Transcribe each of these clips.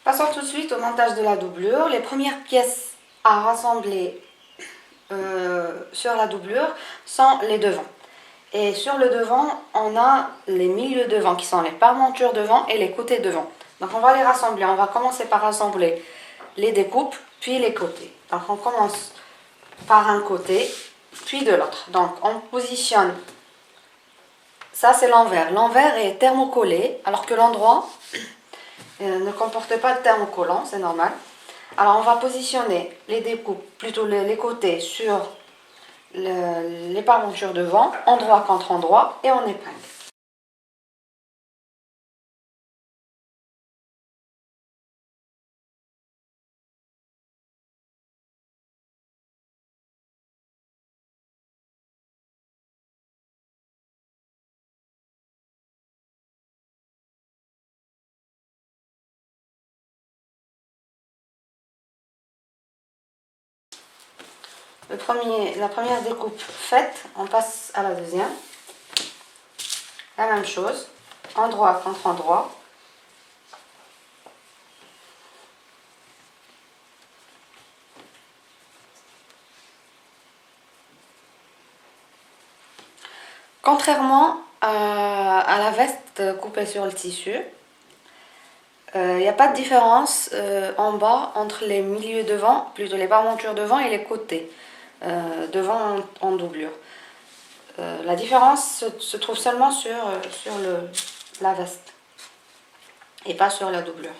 Passons tout de suite au montage de la doublure. Les premières pièces à rassembler sur la doublure sont les devants. Et sur le devant, on a les milieux devant qui sont les parmentures devant et les côtés devant. Donc on va les rassembler. On va commencer par rassembler les découpes, puis les côtés. Donc on commence par un côté, puis de l'autre. Donc on positionne, ça c'est l'envers. L'envers est thermocollé, alors que l'endroit ne comporte pas de thermocollant, c'est normal. Alors on va positionner les découpes, plutôt les côtés sur les parmentures devant, endroit contre endroit, et on épingle. La première découpe faite, on passe à la deuxième. La même chose, endroit contre endroit. Contrairement à la veste coupée sur le tissu, il n'y a pas de différence en bas entre les milieux devant, plutôt les parmentures devant et les côtés devant en doublure. La différence se trouve seulement sur la veste et pas sur la doublure.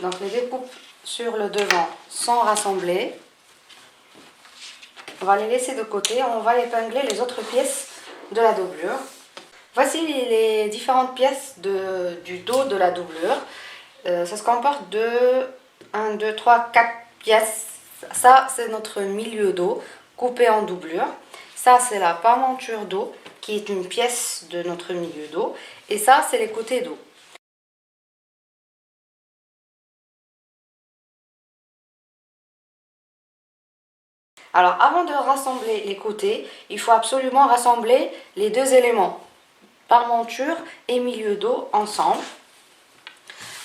Donc les découpes sur le devant sont rassemblées. On va les laisser de côté, on va épingler les autres pièces de la doublure. Voici les différentes pièces du dos de la doublure. Ça se comporte de 1, 2, 3, 4 pièces. Ça, c'est notre milieu dos coupé en doublure. Ça, c'est la parmenture dos qui est une pièce de notre milieu dos. Et ça, c'est les côtés dos. Alors, avant de rassembler les côtés, il faut absolument rassembler les deux éléments, parmenture et milieu dos, ensemble.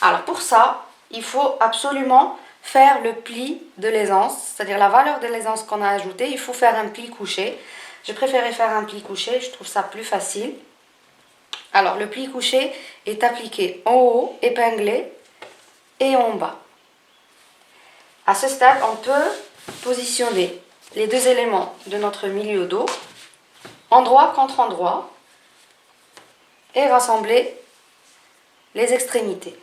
Alors, pour ça, il faut absolument faire le pli de l'aisance, c'est-à-dire la valeur de l'aisance qu'on a ajoutée, il faut faire un pli couché. J'ai préféré faire un pli couché, je trouve ça plus facile. Alors, le pli couché est appliqué en haut, épinglé, et en bas. À ce stade, on peut positionner les deux éléments de notre milieu dos, endroit contre endroit, et rassembler les extrémités.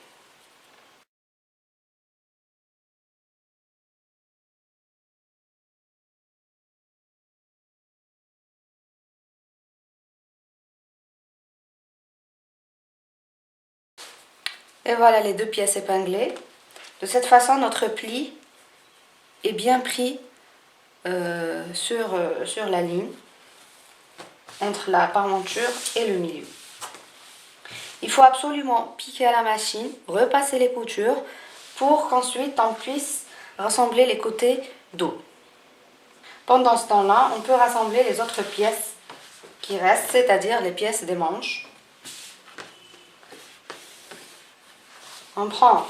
Et voilà les deux pièces épinglées. De cette façon, notre pli est bien pris sur la ligne entre la parmenture et le milieu. Il faut absolument piquer à la machine, repasser les coutures pour qu'ensuite on puisse rassembler les côtés dos. Pendant ce temps-là, on peut rassembler les autres pièces qui restent, c'est-à-dire les pièces des manches. On prend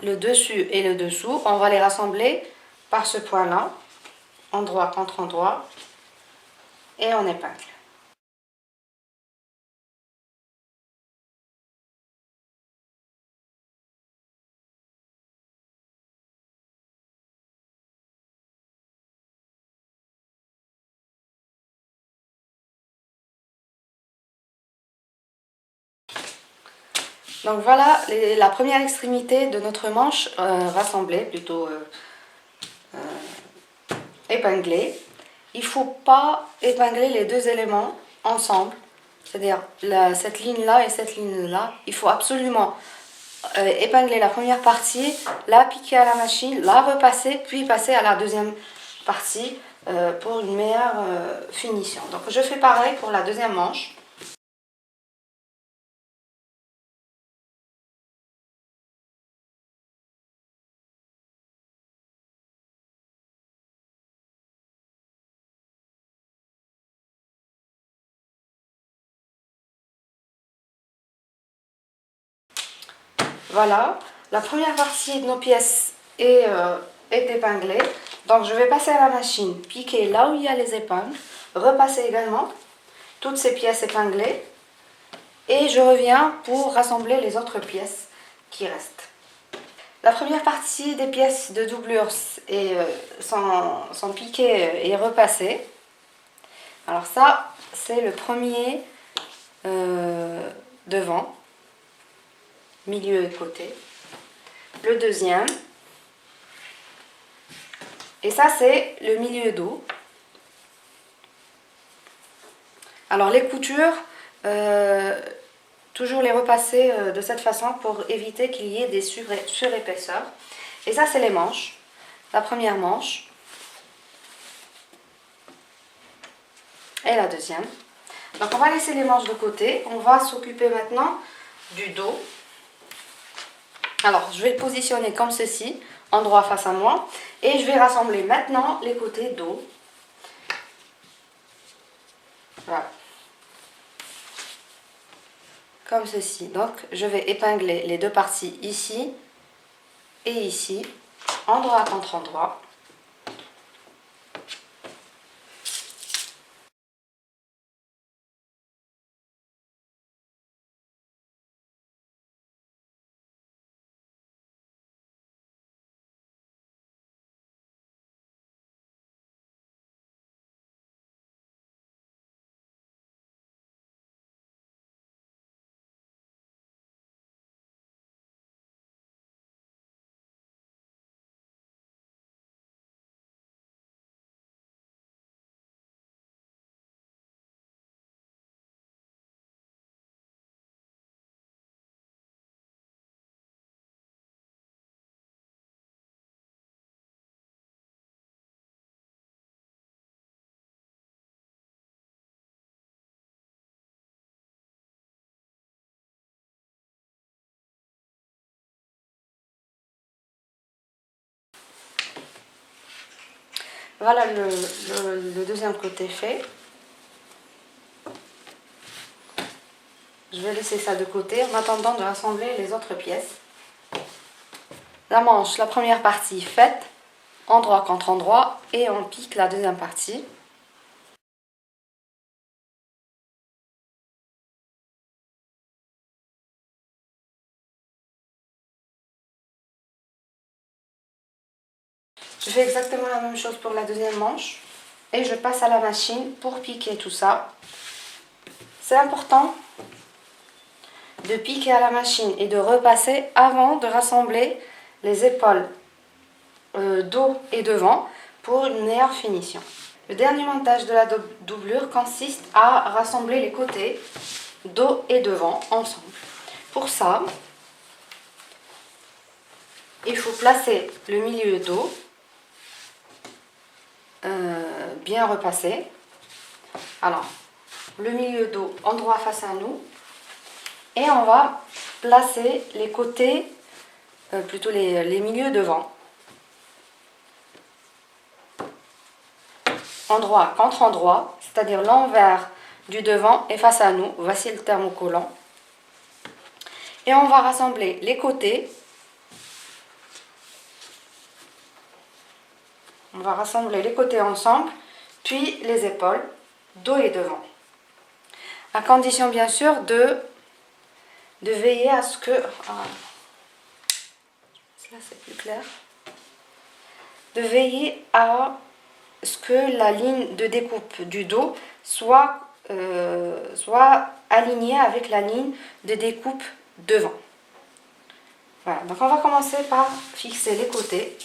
le dessus et le dessous, on va les rassembler par ce point-là, endroit contre endroit, et on épingle. Donc voilà la première extrémité de notre manche rassemblée, plutôt épinglée. Il ne faut pas épingler les deux éléments ensemble, c'est-à-dire cette ligne-là et cette ligne-là. Il faut absolument épingler la première partie, la piquer à la machine, la repasser, puis passer à la deuxième partie pour une meilleure finition. Donc je fais pareil pour la deuxième manche. Voilà, la première partie de nos pièces est épinglée. Donc je vais passer à la machine, piquer là où il y a les épingles, repasser également toutes ces pièces épinglées. Et je reviens pour rassembler les autres pièces qui restent. La première partie des pièces de doublure sont piquées et repassées. Alors ça, c'est le premier devant, milieu et côté. Le deuxième. Et ça, c'est le milieu dos. Alors les coutures, toujours les repasser de cette façon pour éviter qu'il y ait des surépaisseurs. Et ça, c'est les manches. La première manche. Et la deuxième. Donc on va laisser les manches de côté. On va s'occuper maintenant du dos. Alors je vais le positionner comme ceci, endroit face à moi. Et je vais rassembler maintenant les côtés dos. Voilà. Comme ceci. Donc je vais épingler les deux parties ici et ici, endroit contre endroit. Voilà le deuxième côté fait. Je vais laisser ça de côté en attendant de rassembler les autres pièces. La manche, la première partie faite, endroit contre endroit, et on pique la deuxième partie. Je fais exactement la même chose pour la deuxième manche et je passe à la machine pour piquer tout ça. C'est important de piquer à la machine et de repasser avant de rassembler les épaules dos et devant pour une meilleure finition. Le dernier montage de la doublure consiste à rassembler les côtés dos et devant ensemble. Pour ça, il faut placer le milieu dos bien repassé. Alors, le milieu dos endroit face à nous. Et on va placer les côtés, plutôt les milieux devant. Endroit contre endroit, c'est-à-dire l'envers du devant est face à nous. Voici le thermocollant. Et on va rassembler les côtés. On va rassembler les côtés ensemble, puis les épaules, dos et devant. À condition bien sûr de veiller à ce que... là c'est plus clair. De veiller à ce que la ligne de découpe du dos soit alignée avec la ligne de découpe devant. Voilà, donc on va commencer par fixer les côtés.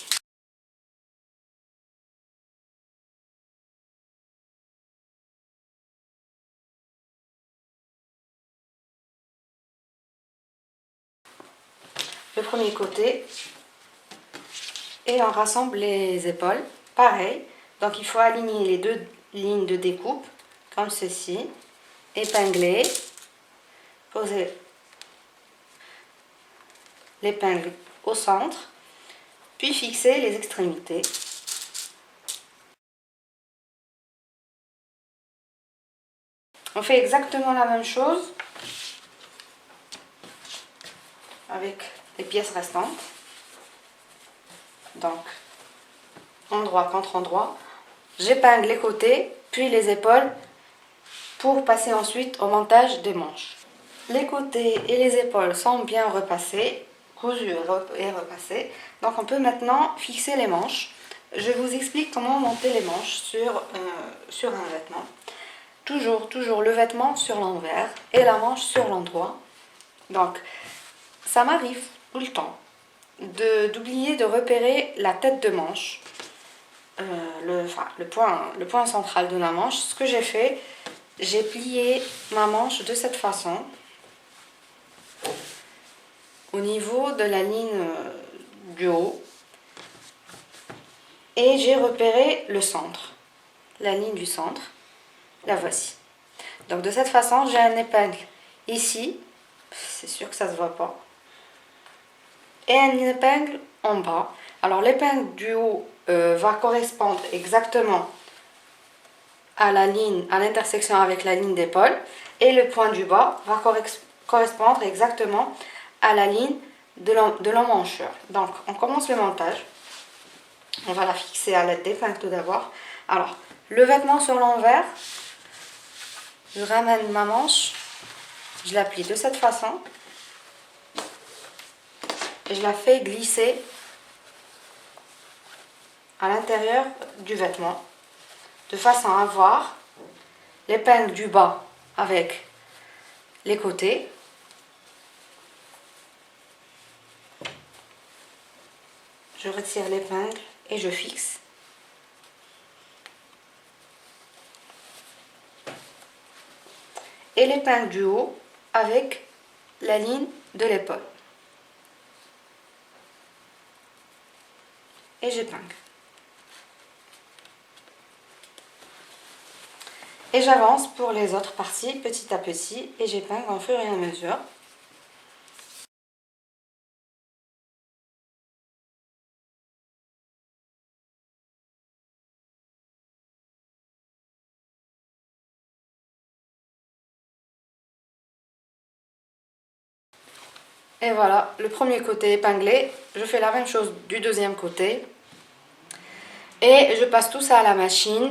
le premier côté et on rassemble les épaules. Pareil, donc il faut aligner les deux lignes de découpe comme ceci, épingler, poser l'épingle au centre, puis fixer les extrémités. On fait exactement la même chose avec les pièces restantes. Donc, endroit contre endroit. J'épingle les côtés, puis les épaules pour passer ensuite au montage des manches. Les côtés et les épaules sont bien repassés, cousus et repassés. Donc on peut maintenant fixer les manches. Je vous explique comment monter les manches sur un vêtement. Toujours le vêtement sur l'envers et la manche sur l'endroit. Donc ça m'arrive tout le temps d'oublier de repérer la tête de manche, le point central de la manche. Ce que j'ai fait, j'ai plié ma manche de cette façon au niveau de la ligne du haut et j'ai repéré le centre, la ligne du centre, la voici. Donc de cette façon, j'ai un épingle ici, c'est sûr que ça se voit pas, et un épingle en bas. Alors l'épingle du haut va correspondre exactement à la ligne, à l'intersection avec la ligne d'épaule, et le point du bas va correspondre exactement à la ligne de l'emmanchure. Donc on commence le montage. On va la fixer à l'aide d'épingles tout d'abord. Alors le vêtement sur l'envers, je ramène ma manche, je la plie de cette façon et je la fais glisser à l'intérieur du vêtement de façon à avoir l'épingle du bas avec les côtés. Je retire l'épingle et je fixe. Et l'épingle du haut avec la ligne de l'épaule. Et j'épingle. Et j'avance pour les autres parties petit à petit et j'épingle au fur et à mesure. Et voilà, le premier côté épinglé. Je fais la même chose du deuxième côté. Et je passe tout ça à la machine.